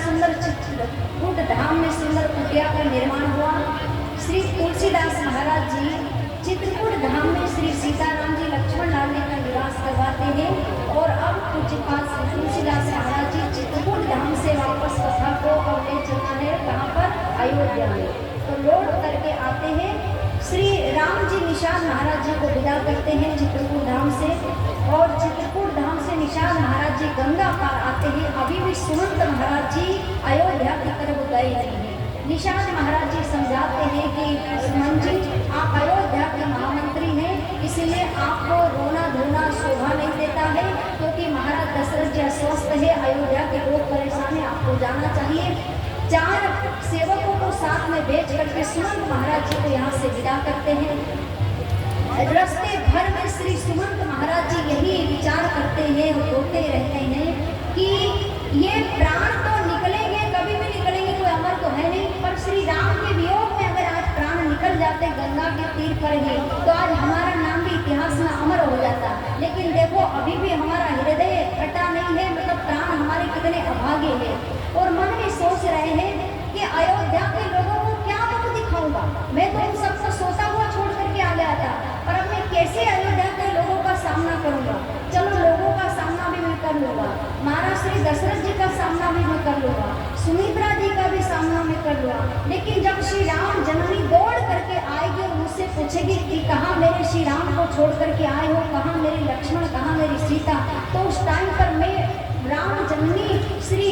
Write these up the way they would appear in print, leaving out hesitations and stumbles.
सुंदर चित्रकूट धाम में सुंदर कुटिया का निर्माण हुआ। श्री तुलसीदास महाराज जी चित्रकूट धाम में श्री सीताराम जी लक्ष्मण लाल जी का निवास करवाते हैं। और अब पूज्यपाद श्री तुलसीदास महाराज जी चित्रकूट धाम से वापस कथा को अब ले चलना है कहाँ पर, अयोध्या में। तो लौट करके आते हैं, श्री राम जी निषाद महाराज जी को विदा करते हैं चित्रकूट धाम से। और चित्रकूट धाम से निषाद महाराज जी गंगा पार आते हैं। अभी भी सुमंत महाराज जी अयोध्या की तरफ गए नहीं हैं। निषाद महाराज जी समझाते हैं कि सुमंत जी, आप अयोध्या के महामंत्री हैं, इसीलिए आपको रोना धोना शोभा नहीं देता है, क्योंकि महाराज दशरथ जी अस्वस्थ है, अयोध्या के लोग परेशान है, आपको जाना चाहिए। 4 सेवकों को साथ में भेज करके सुमंत महाराज जी को यहाँ से विदा करते हैं। रास्ते भर में श्री सुमंत महाराज जी यही विचार करते हैं और रोते रहते हैं कि ये प्राण तो निकलेंगे, कभी भी निकलेंगे, कोई अमर तो है नहीं, पर श्री राम के वियोग में अगर आज प्राण निकल जाते गंगा के तीर पर ही, तो आज हमारा नाम भी इतिहास में अमर हो जाता। लेकिन देखो अभी भी हमारा हृदय फटा नहीं है, मतलब प्राण हमारे कितने अभागे हैं। और मन में सोच रहे हैं कि अयोध्या के लोगों को क्या मुख दिखाऊंगा, मैं तो उन सबको सोता हुआ छोड़ करके आ गया था, और अब मैं कैसे अयोध्या के लोगों का सामना करूंगा। चलो लोगों का सामना भी मैं कर लूंगा, महाराज श्री दशरथ जी का सामना भी मैं कर लूंगा, सुमित्रा जी का भी सामना मैं कर लूंगा। लेकिन जब श्री राम जननी दौड़ करके आएगी और मुझसे पूछेगी कि कहाँ मेरे श्री राम को छोड़ करके आए हो, कहाँ मेरे लक्ष्मण, कहाँ मेरी सीता, तो उस टाइम पर मैं राम जननी श्री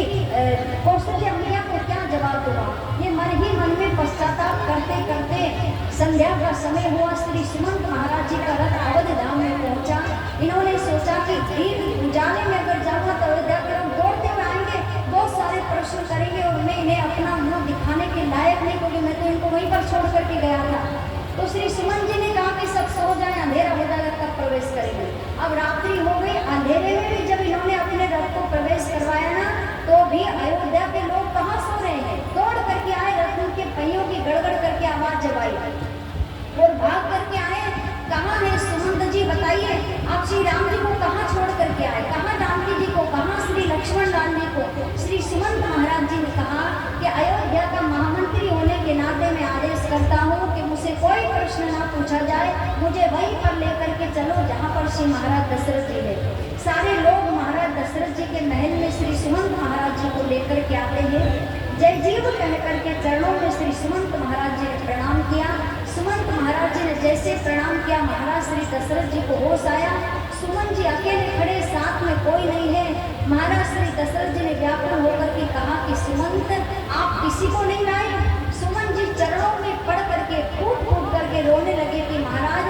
कौशल्या मैया को क्या जवाब दूंगा। ये मन ही मन में पश्चाताप करते करते संध्या का समय हुआ। श्री सुमंत महाराज जी का रथ अवध धाम में पहुंचा। इन्होंने सोचा कि दीप उजाले में अगर जाऊंगा तो अयोध्या के लोग दौड़ते हुए आएंगे, बहुत सारे प्रश्न करेंगे और मैं इन्हें अपना मुंह दिखाने के लायक नहीं, क्योंकि मैं तो इनको वहीं पर छोड़ करके गया था। तो श्री सुमंत जी ने कहा कि सब सो जाए, अंधेरा हो जाएगा तब प्रवेश करेंगे। अब रात्रि हो गई, अंधेरे में भी जब इन्होंने अपने रथ को प्रवेश करवाया ना, तो भी अयोध्या के लोग कहाँ सो रहे हैं, दौड़ करके आए, रथ के पहियों की गड़गड़ करके आवाज जब आई और भाग करके आए। कहाँ है सुमंत जी, बताइए आप श्री राम जी को कहाँ छोड़ करके आए, कहाँ जानकी जी को, कहाँ श्री लक्ष्मण लाल जी को। श्री सुमंत महाराज जी ने कहा कि अयोध्या का महामंत्री होने के नाते मैं आदेश करता हूँ कि मुझसे कोई प्रश्न ना पूछा जाए, मुझे वहीं पर लेकर के चलो जहाँ पर श्री महाराज दशरथ जी है। सारे लोग महाराज दशरथ जी के महल में श्री सुमंत महाराज जी को लेकर के आते हैं। जय जीव कह करके चरणों में श्री सुमंत महाराज जी ने प्रणाम किया। सुमंत महाराज जी ने जैसे प्रणाम किया, महाराज श्री दशरथ जी को होश आया। सुमंत जी अकेले खड़े, साथ में कोई नहीं है। महाराज श्री दशरथ जी ने व्याकुल होकर के कहा कि सुमंत आप किसी को नहीं लाए। सुमंत जी चरणों में पड़ करके फूट फूट करके रोने लगे कि महाराज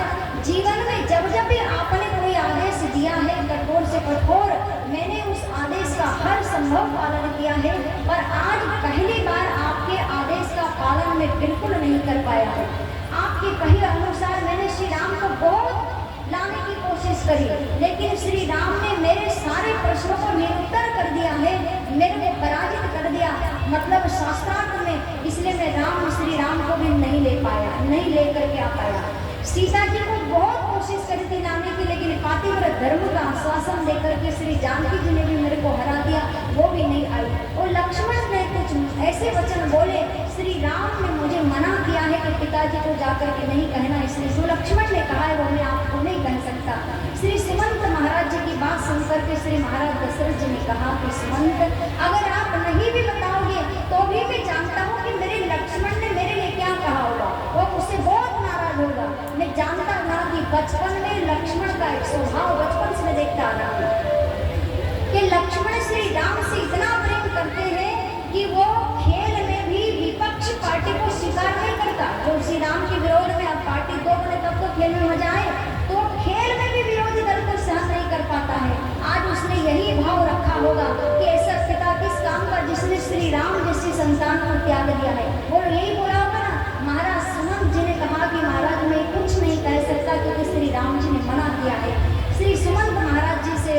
जीवन में जब जब भी आपने कोई आदेश दिया है कठोर से कठोर, मैंने उस आदेश का हर संभव पालन किया है, पर आज पहली बार आपके आदेश का पालन मैं बिल्कुल नहीं कर पाया हूँ। आपके कहे अनुसार मैंने श्री राम को बहुत लाने की कोशिश करी, लेकिन श्री राम ने मेरे सारे प्रश्नों को निरुत्तर कर दिया है, मेरे को पराजित कर दिया, मतलब शास्त्रार्थ में। इसलिए मैं श्री राम को भी नहीं ले पाया, नहीं लेकर के आ पाया। सीता जी को बहुत कोशिश करी थी लाने की, लेकिन पातिव्रत धर्म का आश्वासन देकर के श्री जानकी जी ने भी मेरे को हरा दिया, वो भी नहीं आई। और लक्ष्मण ने कुछ ऐसे वचन बोले, श्री राम ने मुझे मना किया है कि पिताजी को जाकर के नहीं कहना, इसलिए जो लक्ष्मण ने कहा है वो मैं आपको नहीं कह सकता। श्री सुमंत महाराज जी की बात सुनकर के श्री महाराज दशरथ जी ने कहा कि सुमंत अगर आप नहीं भी बताओगे तो भी मैं जानता हूँ कि मेरे लक्ष्मण ने मेरे लिए क्या कहा होगा, वो मुझसे बहुत नाराज होगा। मैं जानता था कि बचपन में लक्ष्मण का एक स्वभाव बचपन से मैं देखता आ रहा हूँ कि लक्ष्मण श्री राम से इतना प्रेम करते हैं कि वो खेल में भी विपक्ष पार्टी को स्वीकार नहीं करता। जो श्री राम के विरोध में अब पार्टी दो बने तब तो खेल में मजा आए, तो खेल में भी विरोधी दल को सहन नहीं कर पाता है। आज उसने यही भाव रखा होगा कि ऐसा पिता किस काम का जिसने श्री राम जैसी संतान को त्याग दिया है, वो यही बोला होगा ना। महाराज सुमंत जी ने कहा कि महाराज मैं कुछ नहीं कह सकता क्योंकि श्री राम जी ने मना किया है। श्री सुमंत महाराज जी से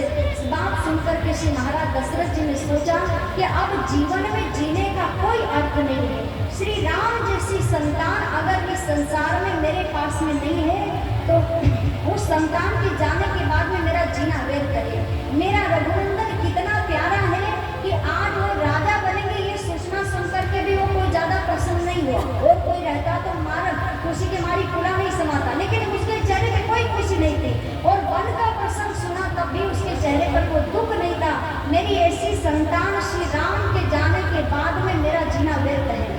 बात सुनकर के श्री महाराज दशरथ जी ने सोचा कि अब जीवन में जीने का कोई अर्थ नहीं है। श्री राम जैसी संतान अगर इस संसार में मेरे पास में नहीं है तो उस संतान के जाने के बाद में मेरा जीना व्यर्थ है। मेरा रघुनंदन कितना प्यारा है कि आज वो राजा बनेंगे ये हुआ, और कोई रहता तो मारक खुशी के मारी फूला नहीं समाता, लेकिन उसके चेहरे पे कोई खुशी नहीं थी। और वन का प्रसंग सुना तब भी उसके चेहरे पर कोई दुख नहीं था। मेरी ऐसी संतान श्री राम के जाने के बाद में मेरा जीना व्यर्थ है।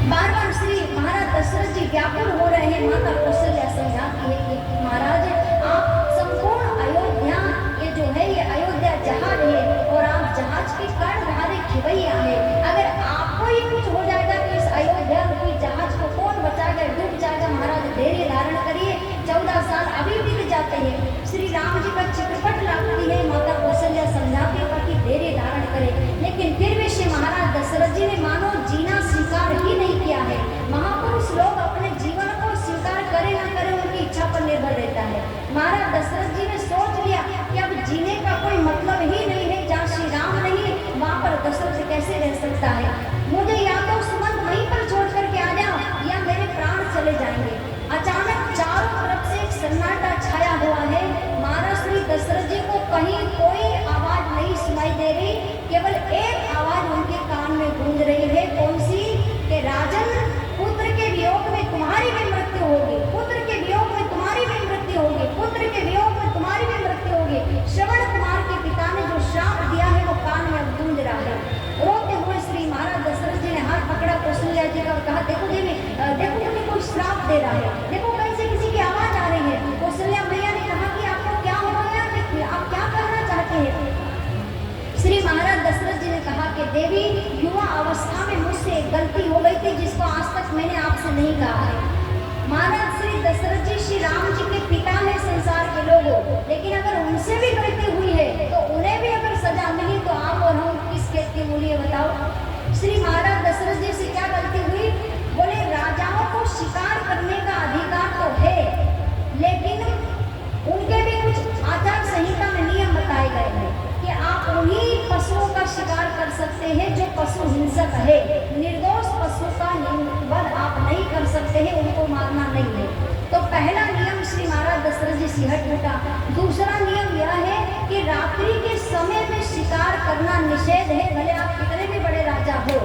बार बार श्री महाराज दशरथ जी व्याकुल हो रहे हैं। माता कौशल्या समझाती है कि महाराज आप संपूर्ण अयोध्या, ये जो है ये अयोध्या जहाज है और आप जहाज के कर्णधारे खिवैया है। अगर आपको ही कुछ हो जाएगा तो इस अयोध्या रूपी जहाज को कौन बचाएगा, डूब जाएगा। महाराज धैर्य धारण करिए, 14 साल अभी बीत जाते हैं। श्री राम जी का चित्रपट लाती है माता कौशल्या, समझाती है कि धैर्य धारण करे, लेकिन फिर भी श्री महाराज दशरथ जी ने मानो जीना स्वीकार ही नहीं किया है। महापुरुष लोग अपने जीवन को स्वीकार करे ना करे उनकी इच्छा पर निर्भर रहता है। महाराज दशरथ जी ने सोच लिया कि अब जीने का कोई मतलब ही नहीं है, जहाँ श्री राम नहीं वहाँ पर दशरथ कैसे रह सकता है। मुझे या तो सुमंत वहीं पर छोड़ करके आ जाओ या मेरे प्राण चले जाएंगे। अचानक चारों तरफ से एक सन्नाटा छाया हुआ है। महाराज श्री दशरथ जी को कहीं कोई आवाज नहीं सुनाई दे रही, केवल एक आवाज उनके कान में गूंज रही है। कौन सी? कि राजन, पुत्र के वियोग में तुम्हारी भी मृत्यु होगी, पुत्र के वियोग में तुम्हारी भी मृत्यु होगी, पुत्र के वियोग में तुम्हारी भी मृत्यु होगी। श्रवण कुमार के पिता ने जो श्राप दिया है वो कान में अब गूंज रहा है। रोते हुए श्री महाराज दशरथ जी ने हाथ पकड़ा कौशल्या जी का और कहा, देखो देवी, देखो मुझे कोई श्राप दे रहा है, देखो कहीं से किसी की आवाज आ रही है। कौशल्या मैया ने कहा कि आपको क्या हो गया, आप क्या कहना चाहते हैं? श्री महाराज दशरथ जी ने कहा कि देवी, युवा अवस्था में मुझसे एक गलती हो गई थी जिसको आज तक मैंने आपसे नहीं कहा है। महाराज श्री दशरथ जी श्री राम जी के पिता हैं संसार के लोगों, लेकिन अगर उनसे भी गलती हुई है तो उन्हें भी अगर सजा मिली तो आप और हम किस खेत के मूल्य बताओ। श्री महाराज दशरथ जी से क्या गलती हुई? बोले राजाओं को शिकार करने का अधिकार तो है, लेकिन उनके भी कुछ आचार संहिता में नियम बताए गए हैं कि आप उन्हीं पशुओं का शिकार कर सकते हैं जो पशु हिंसक है। निर्दोष पशु का वध आप नहीं कर सकते हैं, उनको मारना नहीं है। तो पहला नियम श्री महाराज दशरथ जी से हट उठा। दूसरा नियम यह है कि रात्रि के समय में शिकार करना निषेध है। भले आप कितने भी बड़े राजा हो,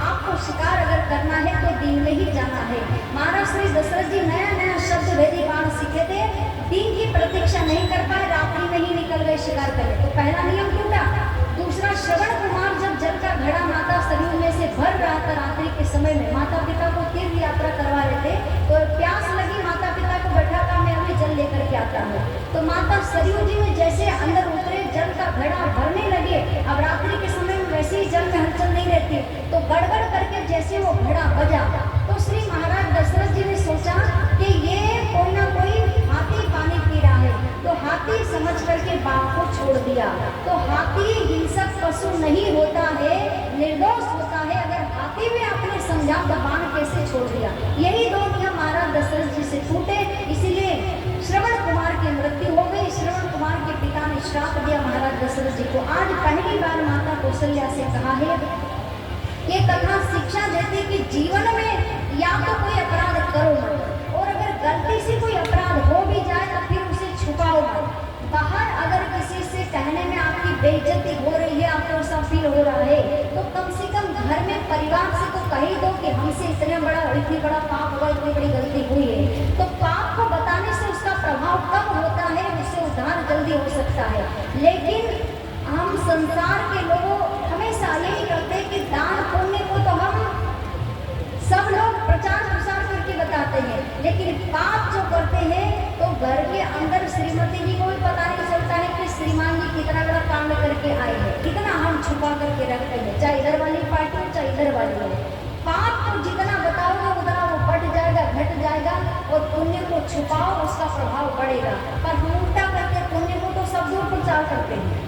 आपको शिकार अगर करना है तो दिन में ही जाना है। महाराज श्री दशरथ जी नया नया शब्द भेदी बाण सीखे थे, दिन की प्रतीक्षा नहीं कर पाए, रात्रि में ही निकल गए शिकार करने। तो पहला नियम टूटा। दूसरा, श्रवण कुमार जब जल का घड़ा माता सरयू में से भर रहा था रात्रि के समय में, माता पिता को तीर्थ यात्रा करवा रहे थे, तो प्यास लगी, माता पिता को बैठा था मैं अभी जल लेकर के आता हूँ। तो माता सरयू जी में जैसे अंदर उतरे, जल का घड़ा भरने लगे। अब रात्रि के समय में वैसे ही जल में हलचल नहीं रहती, तो गड़बड़ करके जैसे वो घड़ा बजा, तो श्री महाराज दशरथ जी ने सोचा कि ये कोई ना कोई हाथी पानी पी रहा है, तो हाथी समझ करके बाप को छोड़ दिया। तो हाथी हिंसक पशु नहीं होता है, निर्दोष होता है। अगर हाथी भी आपने समझा तो बाण कैसे छोड़ दिया? यही दो नियम महाराज दशरथ जी से टूटे, इसीलिए श्रवण कुमार की मृत्यु हो गई। श्रवण कुमार के पिता ने श्राप दिया महाराज दशरथ जी को। आज पहली बार माता कौशल्या से कहा है, ये कथा शिक्षा देती कि जीवन में या तो कोई अपराध करो मत, और अगर गलती से कोई अपराध हो भी जाए तो फिर उसे छुपाओ मत। बाहर अगर किसी से कहने में आपकी बेइज्जती हो रही है, आपको ऐसा फील हो रहा है, तो कम से कम घर में परिवार से तो कह ही दो कि हमसे इतनी बड़ा पाप हुआ, इतनी बड़ी गलती हुई है। तो पाप को बताने से उसका प्रभाव कम होता है, उससे उद्धार जल्दी हो सकता है। लेकिन हम संसार के लोगों हमेशा यही करते हैं कि दान पुण्य को तो हम सब लोग प्रचार प्रसार करके बताते हैं, लेकिन पाप जो करते हैं तो घर के अंदर श्रीमती जी को भी पता नहीं चलता है कि श्रीमान जी कितना बड़ा कांड करके आए हैं, कितना हम छुपा करके रखते हैं, चाहे इधर वाली पार्टी हो चाहे इधर वाली हो। पाप को जितना बताओगे उतना वो बढ़ जाएगा, घट जाएगा, और पुण्य को छुपाओ उसका प्रभाव बढ़ेगा। पर हम उल्टा करके पुण्य को तो सब दूर प्रचार करते हैं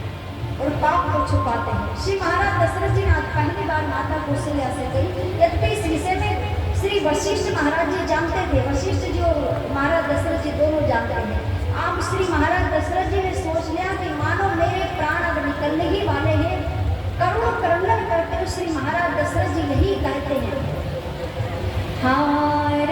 और पाप को छुपाते हैं। श्री महाराज दशरथ जी ने आज पहली बार माता कौशल्या से कही। यद्यपि इस विषय में श्री वशिष्ठ महाराज जी जानते थे, वशिष्ठ जी और महाराज दशरथ जी दोनों जानते हैं। अब श्री महाराज दशरथ जी ने सोच लिया कि मानो मेरे प्राण अब निकलने ही वाले हैं। करुण क्रंदन करते हुए श्री महाराज दशरथ जी यही कहते हैं, हाय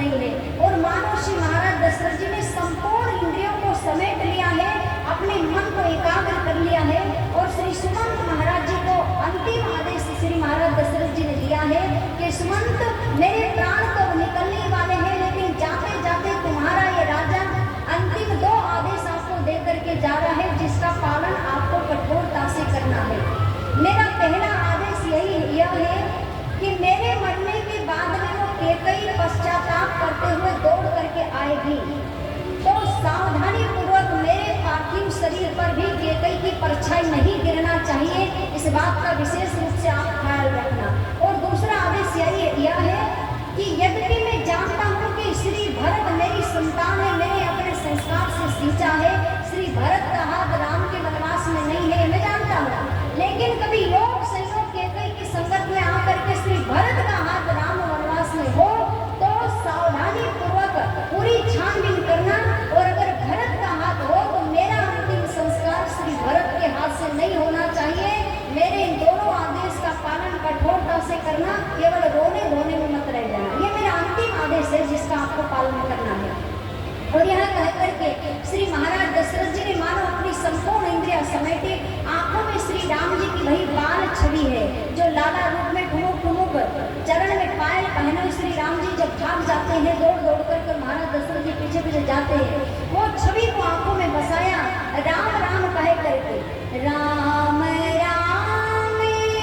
नहीं है। और मानो श्री महाराज दशरथ जी ने संपूर्ण इंद्रियों को समेट लिया है, अपने मन को एकाग्र कर लिया है और श्री सुमंत महाराज जी को अंतिम आदेश श्री महाराज दशरथ जी ने दिया है कि सुमंत, मेरे प्राण तो निकलने वाले हैं, लेकिन जाते जाते तुम्हारा ये राजा अंतिम 2 आदेश आपको दे करके जा रहा है, जिसका पालन आपको कठोरता से करना है। मेरा पहला आदेश यह है कि मेरे मरने के बाद में वो कैकेयी पश्चाताप करते हुए दौड़ करके आएगी, तो सावधानी पूर्वक मेरे पार्थिव शरीर पर भी कैकेयी की परछाई नहीं गिरना चाहिए, इस बात का विशेष रूप से आप ख्याल रखना। और दूसरा आदेश यह है कि यद्यपि मैं जानता हूँ कि श्री भरत मेरी संतान है, मैंने अपने संस्कार से सींचा है, श्री भरत का हाथ राम के वनवास में नहीं है, मैं जानता हूँ, लेकिन कभी योग संयोग कैकेयी की संगत में आकर के श्री भरत का हाथ राम वनवास में हो तो सावधानी पूर्वक पूरी छानबीन करना, और अगर भरत का हाथ हो तो मेरा अंतिम संस्कार श्री भरत के हाथ से नहीं होना चाहिए। मेरे इन दोनों आदेश का पालन कठोरता से करना, केवल रोने धोने में मत रह जाना, ये मेरा अंतिम आदेश है जिसका आपको पालन करना है। और यहाँ कह करके श्री महाराज दशरथ जी ने मानो अपनी संपूर्ण इंद्रिया समेटे, आंखों में श्री राम जी की वही बाल छवि है जो लाला रूप में ठुमुक ठुमुक, चरण में पायल पहने श्री राम जी जब भाग जाते हैं दौड़ दौड़ कर महाराज दशरथ जी पीछे पीछे जाते हैं, वो छवि को आंखों में बसाया, राम राम कहे करके, राम राम कही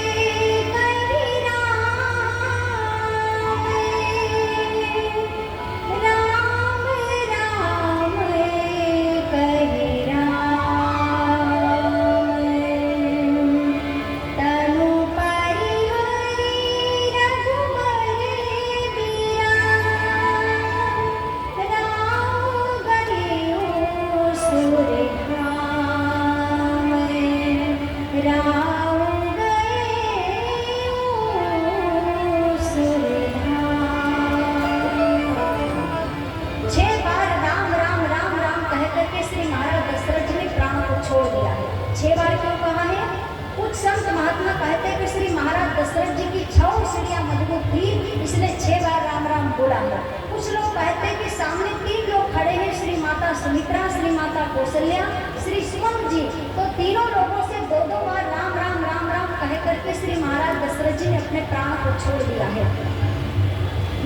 दशरथ जी की 6 सीढ़ियां मजबूत थी, इसलिए 6 बार राम राम बोला है। कुछ लोग कहते हैं कि सामने 3 लोग खड़े हैं, श्री माता सुमित्रा, श्री माता कौशल्या, श्री सुमंत जी, तो तीनों लोगों से 2-2 बार राम राम राम राम कह करके श्री महाराज दशरथ जी ने अपने प्राण को छोड़ दिया है।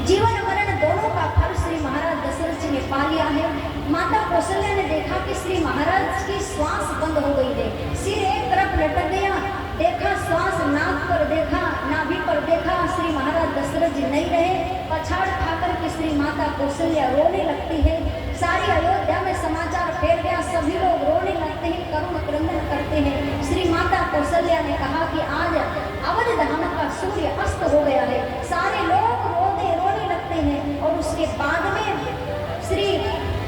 जीवन मरण दोनों का फल श्री महाराज दशरथ जी ने पा लिया है। माता कौशल्या ने देखा कि श्री महाराज की श्वास बंद हो गई है, सिर एक तरफ लटक गया, देखा श्वास नाक पर, देखा नाभि पर, देखा श्री महाराज दशरथ जी नहीं रहे, पछाड़ खाकर के श्री माता कौशल्या रोने लगती है। सारी अयोध्या में समाचार फैल गया, सभी लोग रोने लगते हैं, करुण क्रंदन करते हैं। श्री माता कौशल्या ने कहा कि आज अवध धाम का सूर्य अस्त हो गया है, सारे लोग रोने लगते हैं। और उसके बाद में श्री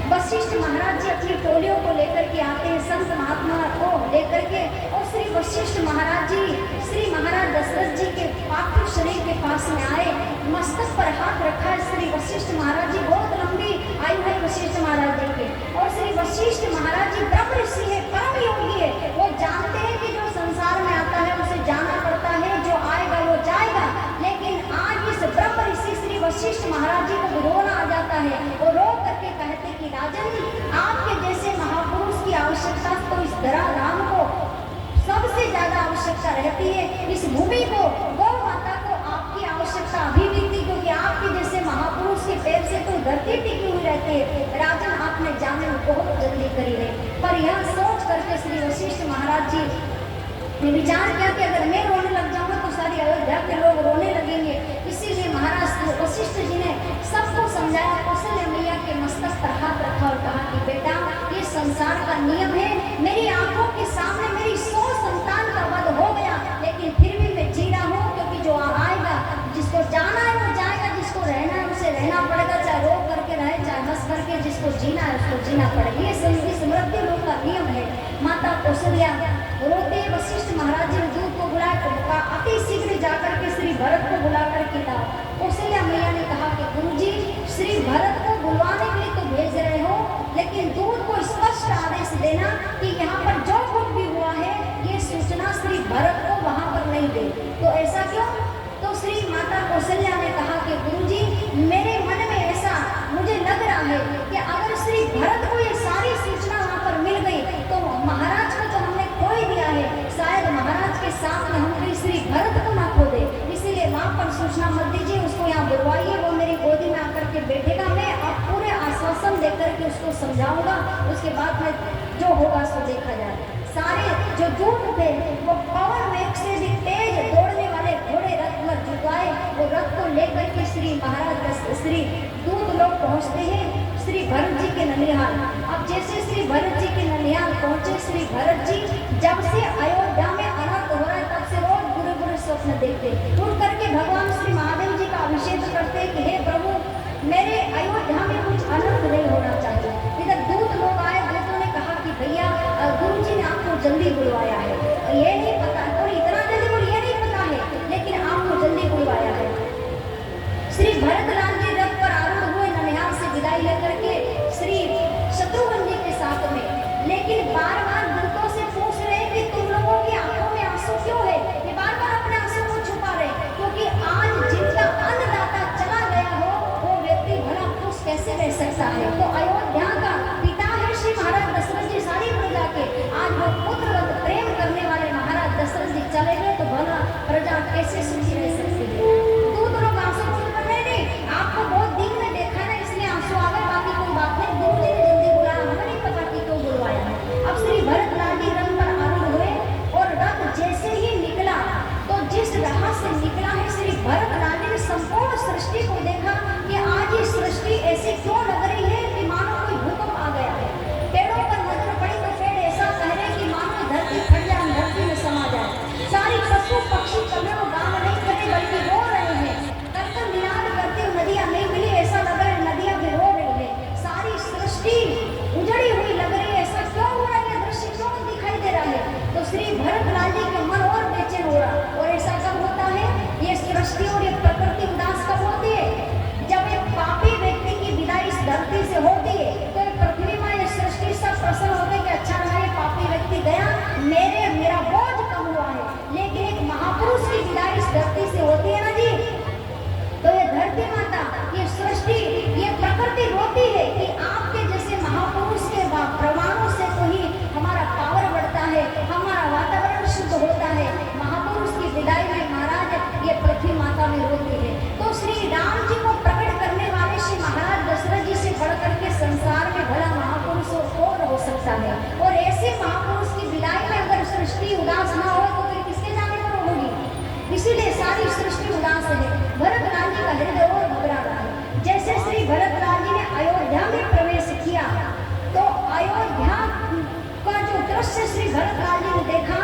वशिष्ठ महाराज जी अपनी टोलियों को लेकर के आते हैं, संत महात्मा को लेकर के, और श्री वशिष्ठ महाराज जी श्री महाराज दशरथ जी के पार्थिव शरीर के पास में आए, मस्तक पर हाथ रखा है। श्री वशिष्ठ महाराज जी, बहुत लंबी आयु है वशिष्ठ महाराज जी की, और श्री वशिष्ठ महाराज जी ब्रह्म ऋषि है, परम योगी है, वो जानते हैं कि जो संसार में आता है उसे जाना पड़ता है, जो आएगा वो जाएगा। लेकिन आज इस ब्रह्म ऋषि श्री वशिष्ठ महाराज जी को रोना आ जाता है, वो रो करके कहते कि राजन, आपके जैसे महापुरुष की आवश्यकता तो इस धरा राम को सबसे ज्यादा आवश्यकता रहती है, इस भूमि को, गौ माता को आपकी आवश्यकता अभी भी थी, क्योंकि आपके जैसे महापुरुष के पैर से तो धरती टिकी हुई रहती है। राजन, आपने जाने में बहुत जल्दी करी है। पर यह सोच करके श्री वशिष्ठ महाराज जी ने विचार किया कि अगर मैं रोने लग जाऊंगा तो सारी अयोध्या के लोग रोने लगेंगे, इसीलिए महाराज वशिष्ठ जी ने सबको समझाया, कौशल्या मैया के मस्तक पर हाथ रखा और कहा कि बेटा, ये संसार का नियम है, मेरी आंखों के सामने मेरी 100 संतान का वध हो गया, लेकिन फिर भी मैं जिसको जीना है उसको जीना पड़ेगा। ये इस मृत्यु लोक का नियम है। माता कौशल्या रोते वशिष्ठ महाराज जी ने दूत को बुलाया, अति शीघ्र जाकर के श्री भरत को बुलाकर के लाओ। कौशल्या मैया ने कहा कि गुरुजी श्री भरत को बुलवाने के लिए तो भेज रहे हो, लेकिन दूत को स्पष्ट आदेश देना कि यहाँ पर जो कुछ भी हुआ है ये सूचना श्री भरत को वहाँ पर नहीं दे। तो ऐसा क्यों? तो श्री माता कौशल्या ने कहा कि गुरुजी मेरे मन में ऐसा मुझे लग रहा है कि अगर श्री भरत को ये सारी सूचना वहाँ पर मिल गई तो महाराज को तो हमने खो ही दिया है, शायद महाराज के साथ में हम कहीं श्री भरत को ना खो दे, इसीलिए वहाँ पर सूचना मत दीजिए, उसको यहाँ बुलवाइए, वो मेरी गोदी में आकर के बैठेगा, मैं अब पूरे आश्वासन देकर के उसको समझाऊंगा, उसके बाद में जो होगा सो देखा जाए। सारे जो दूत थे वो पवन वेग से भी तेज दौड़ने वाले घोड़े रथ में झुकाए, वो रथ को लेकर के श्री महाराज श्री दूत लोग पहुँचते हैं श्री भरत जी के ननिहाल। अब जैसे श्री भरत जी के ननिहाल पहुँचे श्री भरत जी, जब से अयोध्या में अनर्थ हो रहा है तब से रोज बुरे बुरे स्वप्न देखते, उठ करके भगवान श्री महादेव जी का अभिषेक करते कि हे प्रभु मेरे अयोध्या में कुछ अनर्थ नहीं होना चाहिए। इधर दूत लोग आए, दूतों ने कहा कि भैया गुरु जी ने आपको जल्दी बुलवाया है, ये नहीं पता और इतना जल्दी बोल ये नहीं पता है, लेकिन आपको जल्दी बुलवाया है। श्री भरत लाल जी रथ पर आरूढ़ हुए ननिहाल से विदाई लेकर के श्री शत्रुघ्न जी के साथ में, लेकिन बार बार दूतों से पूछ रहे कि तुम लोगों की आंखों में आंसू क्यों है, ये बार बार अपने आंसू को छुपा रहे, क्योंकि आज जिनका अन्नदाता चला गया हो वो व्यक्ति भला खुश कैसे रह सकता है। तो अयोध्या का पिता है श्री महाराज दशरथ जी, सारी प्रजा के आज वो पुत्रवत प्रेम करने वाले महाराज दशरथ जी चले गए तो भला प्रजा कैसे सुखी रह सकती है। दूत लोग आंसू बोल रहे नहीं, आपको बहुत दिन में देखा ना इसलिए आंसू आ गए, बाकी कोई बात नहीं, गुरु जी ने जल्दी बुलाया, हमें नहीं पता कि क्यों बुलवाया है। अब श्री भरत लाल जी रथ पर आरूढ़ हुए और रथ जैसे ही निकला तो जिस राह से निकला है श्री भरत लाल जी ने संपूर्ण सृष्टि को देखा कि आज ये सृष्टि ऐसी क्यों लग रही है कि मानो कोई भूकंप आ गया है। पेड़ों पर नजर पड़ी तो पेड़ ऐसा कह रहे कि मानो धरती फट जाए, धरती में समा जाए। सारी पशु पक्षी कभी वो गाँव नहीं करे बल्कि रो रहे हैं, तब निनाद करती हुई नदियां नहीं मिली, ऐसा लग रहा है नदियां भी रो रही है। सारी सृष्टि उजड़ी हुई लग रही है, ऐसा क्यों हो रहा है, दृश्य क्यों दिखाई दे रहा है। तो श्री भरत लाल जी का मन और बेचैन हो रहा, और ऐसा कब होता है, ये सृष्टि और ये प्रकृति उदास कब होती है, जब एक पापी व्यक्ति की विदाई इस धरती से होती है तो पृथ्वी में ये सृष्टि सब प्रसन्न होते कि अच्छा रहा ये पापी व्यक्ति गया, मेरा बोझ कम हुआ है। लेकिन एक महापुरुष की विदाई इस धरती से होती है ना जी, तो ये धरती माता, ये सृष्टि, ये प्रकृति रोती है कि आपके जैसे महापुरुष के प्रमाणों से तो ही हमारा पावर बढ़ता है, हमारा वातावरण शुद्ध होता है। महापुरुष की विदाई में महाराज ये पृथ्वी माता में रोती है। तो श्री राम जी को प्रकट करने वाले श्री महाराज दशरथ जी से बढ़कर के संसार में भला महापुरुष और कौन हो सकता है। और ऐसे महापुरुष की विदाई में अगर सृष्टि उदास ना हो तो फिर किसके जाने पर होगी, इसीलिए सारी सृष्टि उदास है। भरत लाल जी का हृदय और घबरा रहा है। जैसे श्री भरत लाल जी ने अयोध्या में प्रवेश किया तो अयोध्या का जो दृश्य श्री भरत लाल जी ने देखा,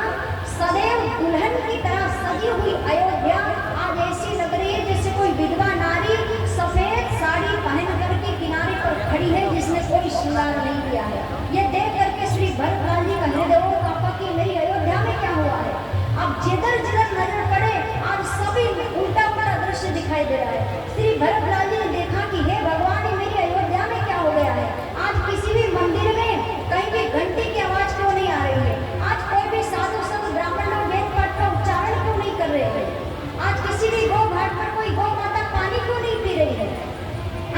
सदैव दुल्हन की तरह सजी हुई अयोध्या आज ऐसी लग रही है जैसे कोई विधवा नारी सफेद साड़ी पहन करके किनारे पर खड़ी है जिसने कोई श्रृंगार नहीं किया है। ये देख करके श्री भरत लाल जी का हृदय और कांपा कि मेरी अयोध्या में क्या हुआ है। अब जिधर जिधर नजर पड़े आज सभी उल्टा उल्टा दृश्य दिखाई दे रहा है। श्री भरत लाल जी ने देखा कि हे भगवान मेरी अयोध्या में क्या हो गया है। आज किसी भी मंदिर में कहीं भी घंटी की आवाज क्यों नहीं आ रही है, आज कोई भी साधु संत ब्राह्मण लोग वेद पाठ का उच्चारण क्यों नहीं कर रहे हैं, आज किसी भी गौ घाट पर कोई गौ माता पानी क्यों नहीं पी रही है,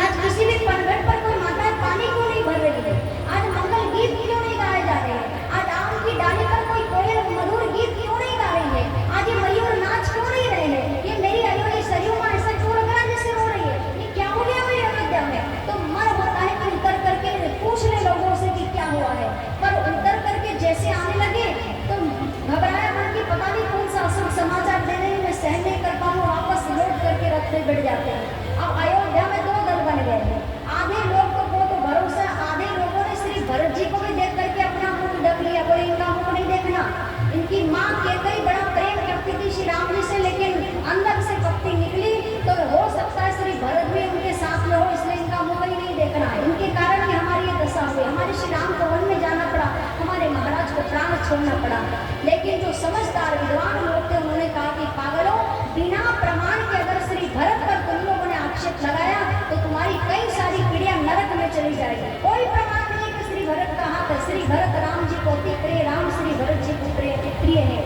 आज किसी भी पनघट पर कोई माता पानी क्यों नहीं भर रही है, आज मंगल गीत क्यों नहीं गाए जा रहे हैं, आज आम की डाली पर कोई कोयल मधुर गीत क्यों नहीं गा रही है, आज ये मयूर नाच क्यों नहीं रहे हैं। ये मेरी अयोध्या सरयू मां ऐसा क्यों लग रहा है जैसे रो रही है, ये क्या हो गया मेरी अयोध्या में। तो मन होता है कि उतर करके पूछ ले लोगों से कि क्या हुआ है, पर उतर करके जैसे आने लगे तो घबराया मन की पता नहीं कौन सा अशुभ समाचार देने में मैं सहन नहीं कर पाऊँ, वापस लौट करके रथ में बैठ जाते हैं। अब अयोध्या में दो दल बन गए हैं, आधे लोग को तो भरोसा, आधे लोगों ने श्री भरत जी को भी देख करके अपना मुख ढक लिया, बोले इनका मुख नहीं देखना। इनकी माँ केकई बड़ा प्रेम करती थी श्री राम जी से, लेकिन अंदर से पत्ती निकली तो हो सकता है श्री भरत भी उनके साथ में हो, इसलिए इनका मुख ही नहीं देखना है, इनके कारण ही छोड़ना पड़ा। लेकिन जो समझदार विद्वान लोग थे उन्होंने कहा कि पागलों, बिना प्रमाण के अगर श्री भरत पर तुम लोगों ने आक्षेप लगाया तो तुम्हारी कई सारी पीढ़ियां नरक में चली जाएगी। कोई प्रमाण नहीं है कि श्री भरत का हाथ है। श्री भरत राम जी को अति प्रिय, राम श्री भरत जी को प्रिय है।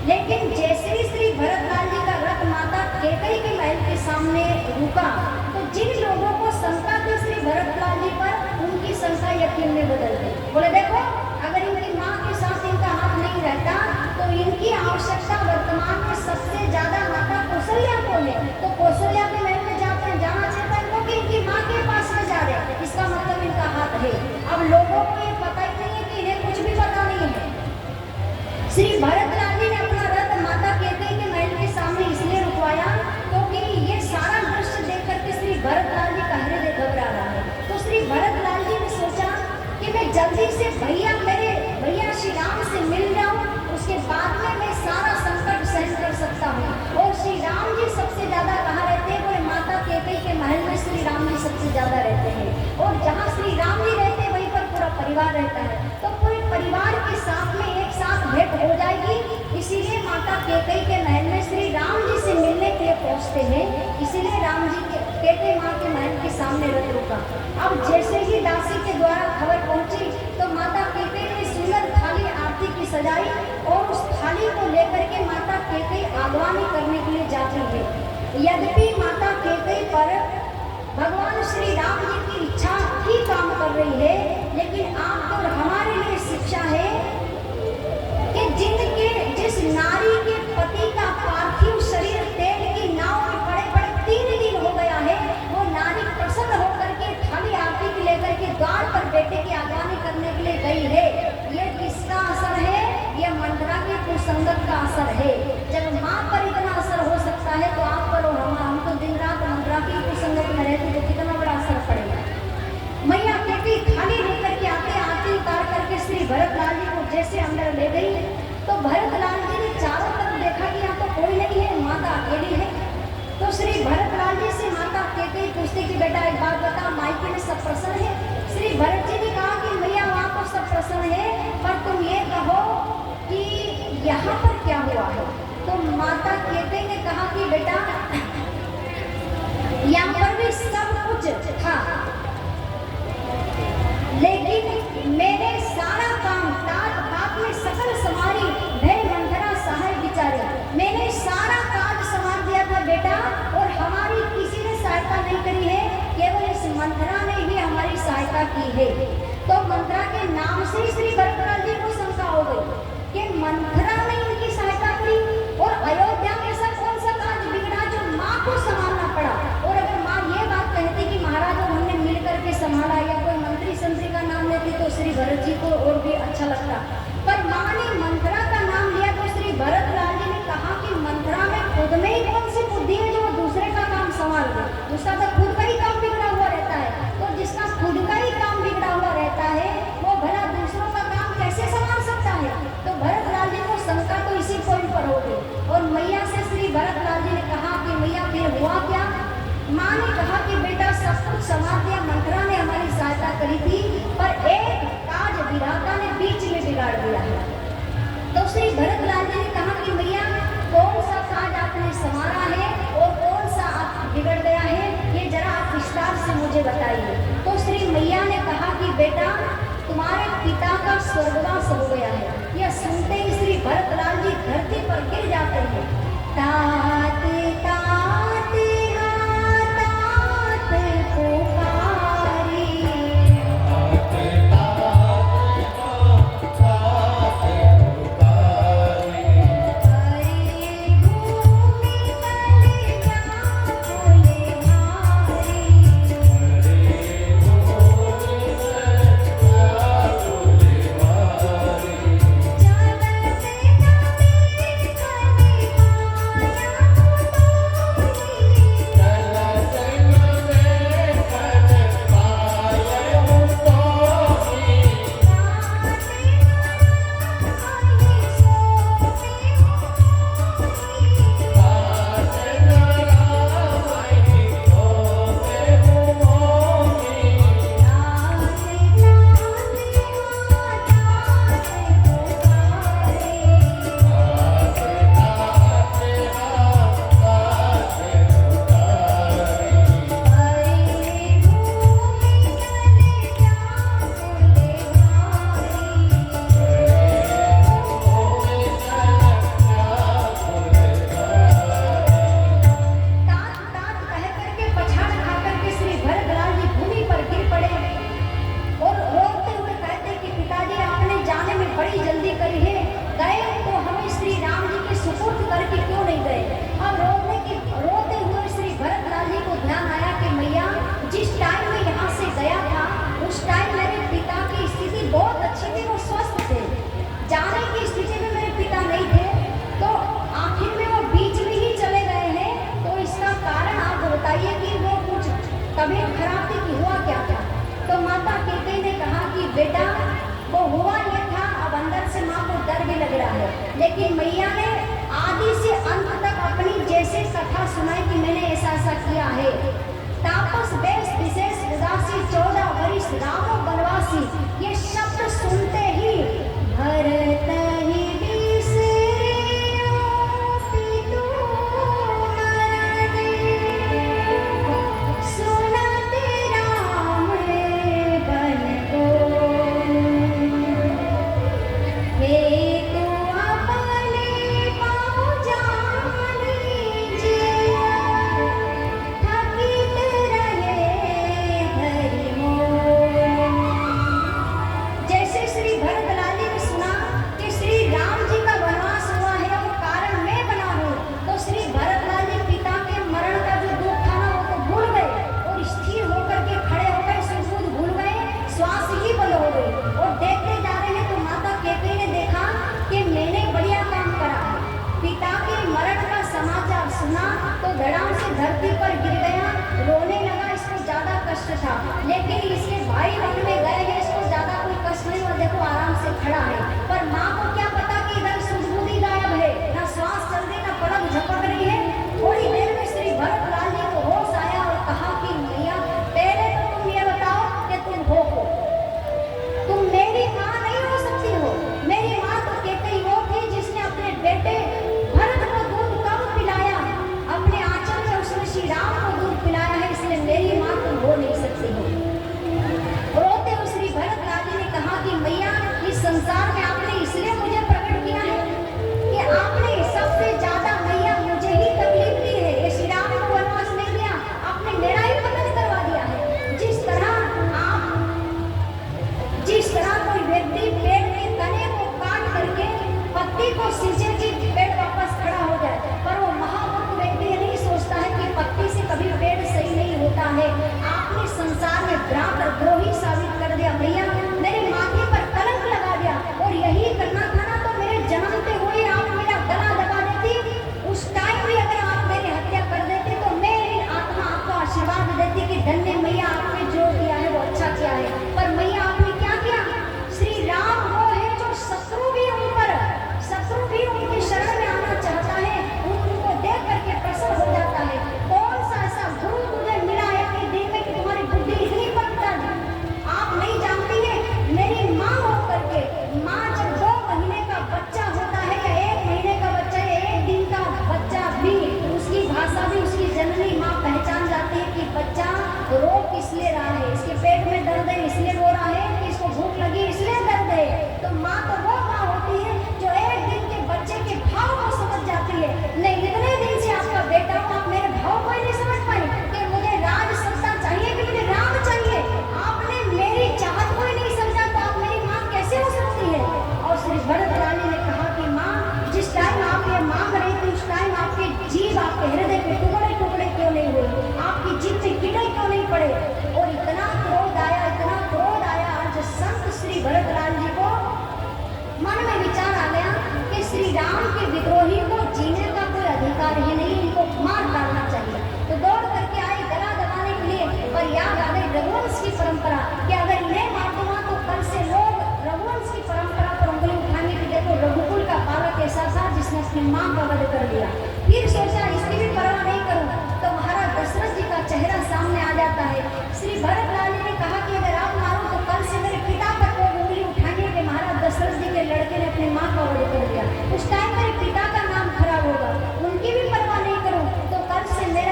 लेकिन जैसे ही श्री भरत लाल जी का रथ माता कैकेयी के महल के सामने रुका तो जिन लोगों को शंका थी श्री भरत लाल जी पर, उनकी शंका यकीन में बदल गई। बोले देखो, अगर इनकी माँ के साथ इनका हाथ नहीं रहता तो इनकी आवश्यकता वर्तमान में सबसे ज्यादा माता कौशल्या को है, तो कौशल्या के महल में जाना चाहता है क्योंकि इनकी माँ के पास में जा रहे हैं, इसका मतलब इनका हाथ है। अब लोगों को ये पता ही नहीं है कि इन्हें कुछ भी पता नहीं है। श्री भरत लाल जी ने अपना रथ माता कैकेयी के महल के सामने इसलिए रुकवाया क्योंकि ये सारा दृश्य देख करके श्री भरत लाल जी का हृदय घबरा रहा है। तो श्री भरत लाल जी ने सोचा कि मैं जल्दी से भैया श्री राम से मिल जाऊं, उसके बाद में मैं सारा संकट सहन कर सकता हूँ। और श्री राम जी सबसे ज्यादा कहाँ रहते हैं? बोले माता कैकेयी के महल में श्री राम जी सबसे ज्यादा रहते हैं, और जहाँ श्री राम जी रहते हैं वहीं पर पूरा परिवार रहता है। तो पूरे परिवार के साथ में एक साथ भेंट हो जाएगी। इसीलिए माता कैकेयी के महल में श्री राम जी से मिलने के लिए पहुँचते हैं। इसीलिए राम जी के कैकेयी माँ के महल के सामने रथ रुका। अब जैसे ही दासी के द्वारा खबर पहुंची तो माता कैकेयी ने सुंदर थाली आरती की सजाई और उस थाली को लेकर के माता कैकेयी आगवानी करने के लिए जाती है। यद्यपि माता कैकेयी पर भगवान श्री राम जी की इच्छा ही काम कर रही है, लेकिन आपको और हमारे लिए शिक्षा है कि जिस नारी के पति का पार्थिव शरीर तेल की नाव में पड़े 3 दिन हो गया है, वो नारी प्रसन्न होकर के थाली आरती के लेकर के द्वार पर बेटे की आगवानी करने के लिए गई है। ये किसका असर है? ये मंथरा की कुसंगत का असर है। जब माँ पर इतना असर हो सकता है तो आप पर और हम तो दिन रात मंथरा की कुसंगत में रहते तो कितना बड़ा असर पड़ेगा। मैया कैकेयी थाली लेकर के आरती उतार करके श्री भरत लाल जी को जैसे अंदर ले गई तो भरत लाल जी ने चारों तरफ देखा कि यहाँ तो कोई नहीं है, माता अकेली है। तो श्री भरत लाल जी से माता कैकेयी पूछती कि बेटा एक बात बता, मायके में सब प्रसन्न है? श्री भरत जी ने कहा कि मैया वहाँ तो सब प्रसन्न है, पर तुम ये कहो कि यहाँ पर क्या हुआ है? तो माता कैकेयी ने कहा कि बेटा यहाँ पर भी सब कुछ था, लेकिन मैंने सारा काम तात बात में सकल समारी भय मंथरा सहाय बिचारी, मैंने सारा काज संभाल दिया था बेटा, और हमारी किसी ने सहायता नहीं करी है, केवल इस मंथरा ने ही हमारी सहायता की है। तो मंथरा के नाम से श्री भरत लाल जी को शंका हो गई कि मंथरा ने इनकी सहायता करी, और अयोध्या में ऐसा कौन सा काज बिगड़ा जो माँ को संभालना पड़ा। और अगर माँ ये बात कहती कि महाराज हमने मिल करके संभाला, या कोई मंत्री संतरी का नाम लेती तो श्री भरत जी को और भी अच्छा लगता, पर माँ ने मंथरा का नाम लिया तो श्री भरत लाल जी ने कहा कि मंथरा में खुद में ही कौन सी बुद्धि है जो दूसरे का काम संभाल दे? उसका तो खुद का ही काम बिगड़ा हुआ रहता है, तो जिसका खुद का ही काम बिगड़ा हुआ रहता है वो भला दूसरों का काम कैसे संभाल सकता है? तो भरत लाल जी को शंका तो इसी पॉइंट पर हो गई। और मैया से श्री भरत लाल जी ने कहा कि मैया फिर हुआ क्या? माँ ने कहा कि बेटा सब कुछ संभाल दिया, मंथरा ने हमारी सहायता करी थी, पर एक काज विधाता ने बीच में बिगाड़ दिया है। तो श्री भरत लाल जी ने कहा कि मैया कौन सा काज आपने संभाला है और कौन सा आप बिगड़ गया है, ये जरा आप विस्तार से मुझे बताइए। तो श्री मैया ने कहा कि बेटा तुम्हारे पिता का स्वर्गवास हो गया है। यह सुनते ही श्री भरत लाल जी धरती पर गिर जाते हैं। तात तात डर भी लग रहा है। लेकिन मैया ने आदि से अंत तक अपनी जैसे कथा सुनाई कि मैंने ऐसा ऐसा किया है। तापस वेश विशेष उदासी 14 वर्ष रामो बनवासी, ये शब्द सुनते ही भरत ही बिसरियो पितु मरणे, सुनत राम बन को हे तू अपने पाँव जानी जिया, थकित रहे धरि मोर। जैसे श्री भरतलाल ने सुना कि श्री राम जी का वनवास हुआ है और कारण मैं बना हूँ, तो श्री भरतलाल जी पिता के मरण का जो दुख था ना वो तो भूल गए और स्थिर होकर के खड़े हो गए, सुध भूल गए, श्वास ही बंद हो गई। और देखते जा रहे हैं तो माता कैकेयी ने देखा कि मैंने बढ़िया काम करा है। पिता के मरण का समाचार सुना तो धड़ाम से धरती पर गिर गया, रोने लगा। इसको ज्यादा कष्ट था, लेकिन इसके भाई वन में गए हैं, इसको ज्यादा कोई कष्ट नहीं हुआ, देखो आराम से खड़ा है। पर माँ को क्या पता कि इधर सुध-बुद्धि गायब है, ना श्वास चल रही, ना पलक झपक रही है। थोड़ी देर में श्री भरतलाल जी को होश आया और कहा कि मैया पहले तो तुम ये बताओ कि तुम हो को, तुम मेरी माँ नहीं हो सकती हो। मेरी माँ तो कैकेयी वो थी जिसने अपने बेटे भरत को दूध कब पिलाया, अपने आंचल में उसने श्री राम को दूध पिलाया है, इसलिए मेरी माँ तुम हो नहीं सकती हो। रोते हुए श्री भरतलाल जी ने कहा कि मैया इस संसार में आपने इसलिए मुझे प्रकट किया है कि आपने सबसे ज्यादा मैया मुझे ही तकलीफ दी है। ये श्री राम को वनवास नहीं दिया, आपने मेरा ही पतन करवा दिया है। जिस तरह कोई व्यक्ति पेड़ के तने को काट करके पत्ती को सींचे कि पेड़ वापस खड़ा हो जाए, पर वो महामूर्ख व्यक्ति ये नहीं सोचता है कि पत्ती से कभी पेड़ सही नहीं होता है। आपने संसार में द्रोही साबित कर दिया मैया, मेरे माथे पर कलंक लगा दिया। और यही करना था ना तो मेरे जन्मते हुए आप मेरा गला दबा देती, उस टाइम भी अगर आप मेरी हत्या कर देते तो मेरी आत्मा आपको आशीर्वाद देती कि धन्य मैया आपने जो किया है वो अच्छा किया है। पर मैया आपने क्या किया? श्री राम वो है जो शत्रु भी उनके शरण में आना चाहता है, उनको देख करके प्रसन्न हो जाता है। कौन सा ऐसा गुरु तुझे मिला है कि दिन में कि तुम्हारी बुद्धि इतनी पक्का आप नहीं जानती है। मेरी माँ हो करके, माँ जब 2 महीने का बच्चा होता है या 1 महीने का बच्चा या 1 दिन का बच्चा भी, उसकी भाषा भी उसकी जननी माँ पहचान जाती है कि बच्चा रो किस लिए रहा है, इसके पेट में दर्द है इसलिए रो रहा है, कि इसको भूख लगी इसलिए दर्द है। तो माँ तो वो माँ होती है जो 1 दिन के बच्चे के भाव को समझ जाती है। नहीं, इतने दिन से आपका बेटा हो, आप मेरे भाव को ही नहीं समझ पाए कि मुझे राज सत्ता चाहिए कि मुझे राम चाहिए। आपने मेरी चाहत को ही नहीं समझा तो आप मेरी माँ कैसे हो सकती है? और श्री भरतलाल ने कहा कि माँ जिस टाइम आप ये मांग रही थी उस टाइम आपके जीभ आपके हृदय पे टुकड़े टुकड़े क्यों नहीं हुए, आपकी जीभ पे कीड़े क्यों नहीं पड़े? और इतना क्रोध आया आज संत श्री भरतलाल जी को मन में विचार आ गया कि श्री राम के विद्रोही को जीने का कोई अधिकार ही नहीं, इनको मार डालना चाहिए। तो दौड़ करके आए गला दबाने के लिए, पर याद आ गई रघुवंश की परंपरा कि अगर इन्हें मार दूंगा तो कल से लोग रघुवंश की परंपरा पर उंगली उठाने के लिए। तो रघुकुल का बालक ऐसा था जिसने अपनी माँ का वध कर दिया। फिर सोचा इसकी भी परवाह नहीं करूँ, तो महाराज दशरथ जी का चेहरा सामने आ जाता है। श्री भरतलाल ने कहा कि अगर आप मारो तो कल से मेरे पिता पर लोग उंगली उठाएंगे कि महाराज दशरथ जी के लड़के ने अपनी माँ का वध कर दिया। उस टाइम मेरे पिता का नाम खराब होगा, उनकी भी परवाह नहीं करूँ तो कल से मेरे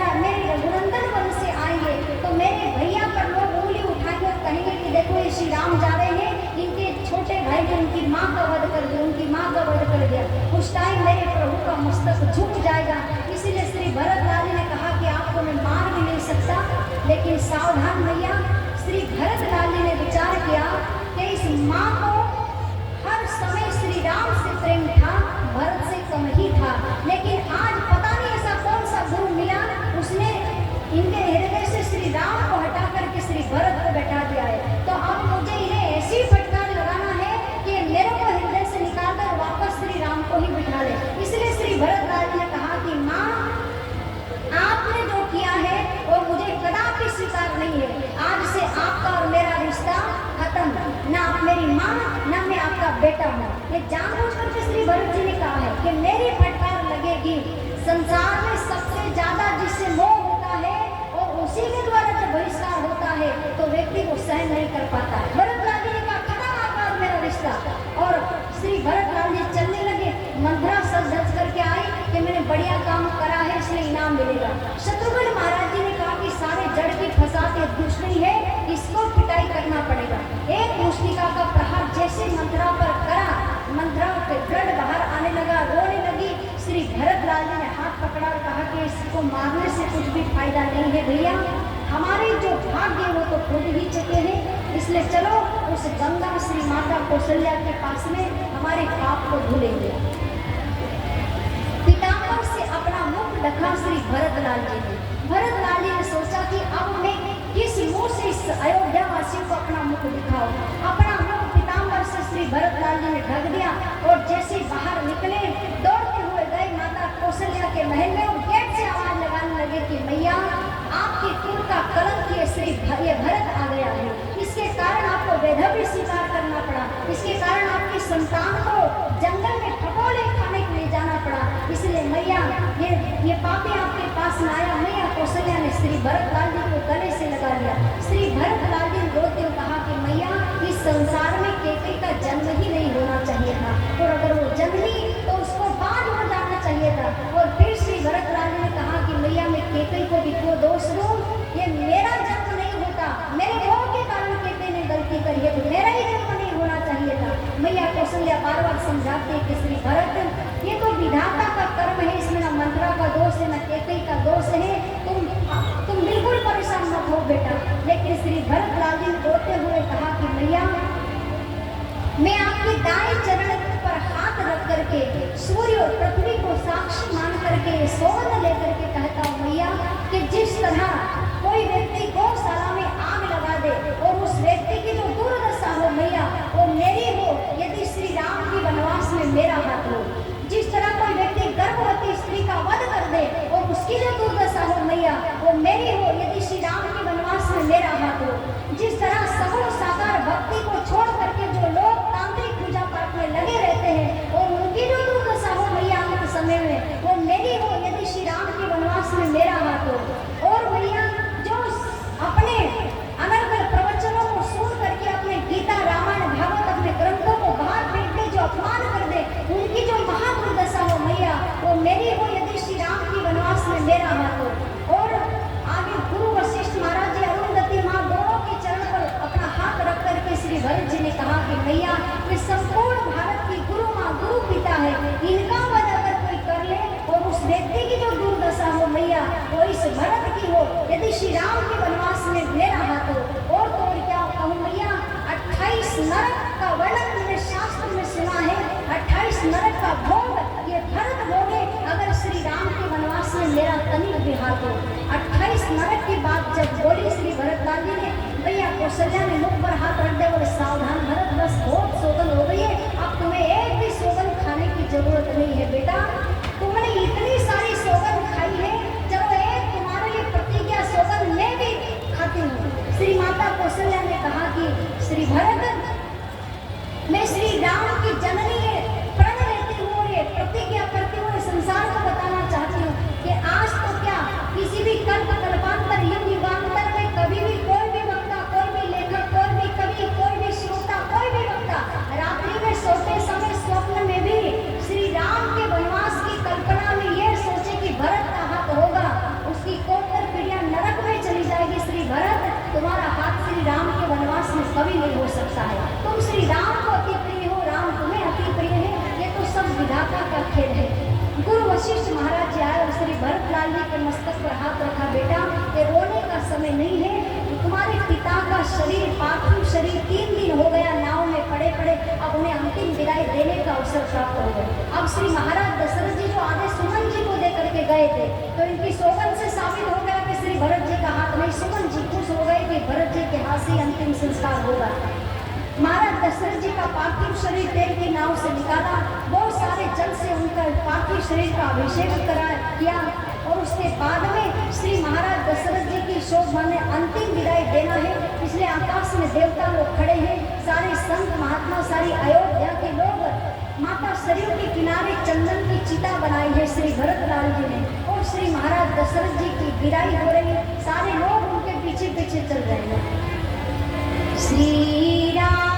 रघुनंदन वंश से आएंगे तो मेरे भैया पर लोग उंगली उठाएंगे और कहेंगे कि देखो ये श्री राम जा रहे हैं, इनके छोटे भाई ने उनकी माँ का वध कर दिया, उनकी माँ का वध कर दिया। उस टाइम मेरे प्रभु का मस्तक झुक जाएगा। इसीलिए श्री भरतलाल ने कहा कि आपको मैं मार भी नहीं सकता, लेकिन सावधान भैया। श्री भरतलाल ने विचार किया कि इस माँ को हर समय श्री राम से प्रेम था, भरत से कम ही था, लेकिन आज पता नहीं ऐसा कौन सा गुरु मिला, उसने इनके हृदय से श्री राम को हटा करके श्री भरत को बैठा दिया है। तो अब मुझे इन्हें ऐसी फटकार लगाना है कि मेरे को हृदय से निकाल कर वापस श्री राम को ही बिठा ले। इसलिए श्री भरतलाल ने कहा कि माँ आपने जो किया है वो मुझे कदापि स्वीकार नहीं है। आज से आपका और मेरा रिश्ता खत्म, ना आप मेरी माँ ना मैं आपका बेटा हूँ। ये जानबूझ करके उसी के द्वारा जब बहिष्कार होता है तो व्यक्ति को सहन नहीं कर पाता है। भरत लाल जी ने कहा खत्म आकर मेरा रिश्ता, और श्री भरत लाल जी चलने लगे। मंथरा सज धज करके आई कि मैंने बढ़िया काम करा है इसलिए इनाम मिलेगा। शत्रुघ्न महाराज जी ने कहा कि सारे जड़ की फंसाते दुश्मनी है, इसको पिटाई करना पड़ेगा। एक मुष्टिका का प्रहार जैसे मंथरा पर करा, मंथरा के ब्लड बाहर आने लगा, रोने लगी। श्री भरत लाल जी ने हाथ पकड़ा और कहा कि इसको मारने से कुछ भी फायदा नहीं है भैया, हमारे जो भाग्य वो तो खुद ही चुके हैं, इसलिए चलो उस गंगा श्री माता कौशल्या के पास में हमारे पाप को धुलेंगे। पीताम्बर से अपना मुख ढका श्री भरत लाल जी ने। भरत लाल जी ने सोचा कि अब मैं किस मुंह से इस अयोध्या वासियों को अपना मुख दिखाऊं। अपना मुख पीताम्बर से श्री भरत लाल जी ने ढक दिया और जैसे बाहर निकले दौड़ते हुए गए माता कौशल्या के महल में और गेट से आवाज लगाने लगे कि मैया आपकी कुल का कलंक ये श्री ये भरत आ गया है, इसके कारण आपको वैधव्य स्वीकार करना पड़ा, इसके कारण आपकी संतान को जंगल में ठपोले खाने के लिए जाना पड़ा, इसलिए मैया ये पापी आपके पास में आया। मैया कौशल्या ने श्री भरत लाल जी को गले से लगा लिया। श्री भरत लाल जी ने रोते हुए कहा कि मैया इस संसार में केकई का जन्म ही नहीं होना चाहिए था, और अगर वो जन्मी तो उसको बाद हो जाना चाहिए था। और फिर श्री भरत लाल जी ने कहा कि मैया मैं केकई को भी क्यों दोष दूं, ये मेरा जन्म नहीं होता, मेरे मोह के कारण केकई ने गलती करी है, तो मेरा ही जन्म नहीं होना चाहिए था। मैया कौशल्या बार बार समझाते कि श्री भरत ये तो विधाता का कर्म है, इसमें ना मंत्रा का दोष है ना केकई का दोष है, तुम बिल्कुल परेशान मत हो बेटा। लेकिन श्री भरत लाल जी ने रोते हुए कहा कि मैया मैं आपके दाएं चरण पर हाथ रख करके सूर्य और पृथ्वी को साक्षी मान करके सौगंध लेकर के कहता हूँ मैया कि जिस तरह कोई व्यक्ति गौशाला में आग लगा दे और उस व्यक्ति की जो दुर्दशा हो मैया वो मेरी हो, यदि श्री राम की वनवास में मेरा हाथ हो। जिस तरह कोई व्यक्ति गर्भवती स्त्री का वध कर दे और उसकी जो दुर्दशा हो मैया वो मेरी हो, यदि श्री राम के वनवास में मेरा हाथ हो। जिस तरह सगुण साकार भक्ति को छोड़ करके जो लोग तांत्रिक पूजा पाठ में लगे रहते हैं और उनकी जो दुर्दशा हो मैया अंत समय में वो मेरी हो, यदि श्री राम के वनवास में मेरा हाथ हो। और मैया जो अपने अनर्गल प्रवचनों को सुन करके अपने गीता रामायण भागवत अपने ग्रंथों को बाहर फेंक दे, जो अपमान कर दे, उनकी जो महादुर्दशा हो मैया वो मेरी हो, यदि श्री राम की वनवास में मेरा हाथ हो। और आगे गुरु वशिष्ठ महाराज जी अरुंधति माँ दोनों के चरण पर अपना हाथ रख करके श्री भरत जी ने कहा कि मैया ये संपूर्ण भारत की गुरु माँ गुरु पिता है, इनका वध अगर कोई कर ले और उस व्यक्ति की जो दुर्दशा हो मैया वो इस भरत की हो, यदि श्री राम के वनवास में मेरा हाथ हो। और तो और क्या कहूँ मैया 28 नरक का वर्णन मैंने शास्त्र में सुना है, 28 नरक का भोग ये भरत भोगे अगर श्री राम के वनवास में मेरा तनिक भी हाथ हो। 28 नरक की बात जब बोली श्री भरत लाल जी ने, भैया कौशल्या ने मुख पर हाथ रख दे बोले सावधान भरत बस बहुत सौगंध हो गई है, अब तुम्हें एक भी सौगंध खाने की जरूरत नहीं है बेटा, तुमने इतनी सारी सौगंध खाई है, चलो एक तुम्हारे लिए प्रतिज्ञा सौगंध मैं भी खाती हूँ। श्री माता कौशल्या ने कहा कि श्री भरत मैं श्री राम की जननी है प्रण लेती हूँ और ये प्रतिज्ञा करती हूँ संसार को बताना चाहती हूँ कि आज तो क्या किसी भी कल्प कल्पांतर युग युगांतर में कभी भी कोई भी वक्ता, कोई भी लेखक, कोई भी कवि, कोई भी श्रोता, कोई भी वक्ता रात्रि में सोते समय स्वप्न में भी श्री राम के वनवास की कल्पना में ये सोचे कि भरत का हाथ होगा, उसकी कोटर पीढ़ियां नरक में चली जाएगी। श्री भरत तुम्हारा हाथ श्री राम के वनवास में कभी नहीं हो सकता है, तुम श्री राम को अति प्रिय हो, राम तुम्हें अति प्रिय है, ये तो सब विधाता का खेल है। गुरु वशिष्ठ महाराज जी आए और श्री भरत लाल जी के मस्तक पर हाथ रखा, बेटा ये रोने का समय नहीं है, तुम्हारे पिता का शरीर पार्थिव शरीर 3 दिन हो गया नाव में पड़े पड़े, अब उन्हें अंतिम विदाई देने का अवसर प्राप्त हो गया। अब श्री महाराज दशरथ जी जो आधे सुमन जी को दे करके गए थे तो इनकी सौगंध से साबित हो गया कि श्री भरत जी का हाथ नहीं, सुमन जी खुश हो गए कि भरत जी के हाथ से अंतिम संस्कार होगा। महाराज दशरथ जी का पार्थिव शरीर तेल की नाव से निकाला, बहुत सारे जल से उनका पार्थिव शरीर का अभिषेक किया और उसके बाद में श्री महाराज दशरथ जी की शोभा में अंतिम विदाई देना है, इसलिए आकाश में देवता लोग खड़े हैं, सारे संत महात्मा, सारी अयोध्या के लोग माता सरयू के किनारे चंदन की चिता बनाई है श्री भरत लाल जी ने। और श्री महाराज दशरथ जी की विदाई हो रही, सारे लोग उनके पीछे पीछे चल रहे हैं। श्री राम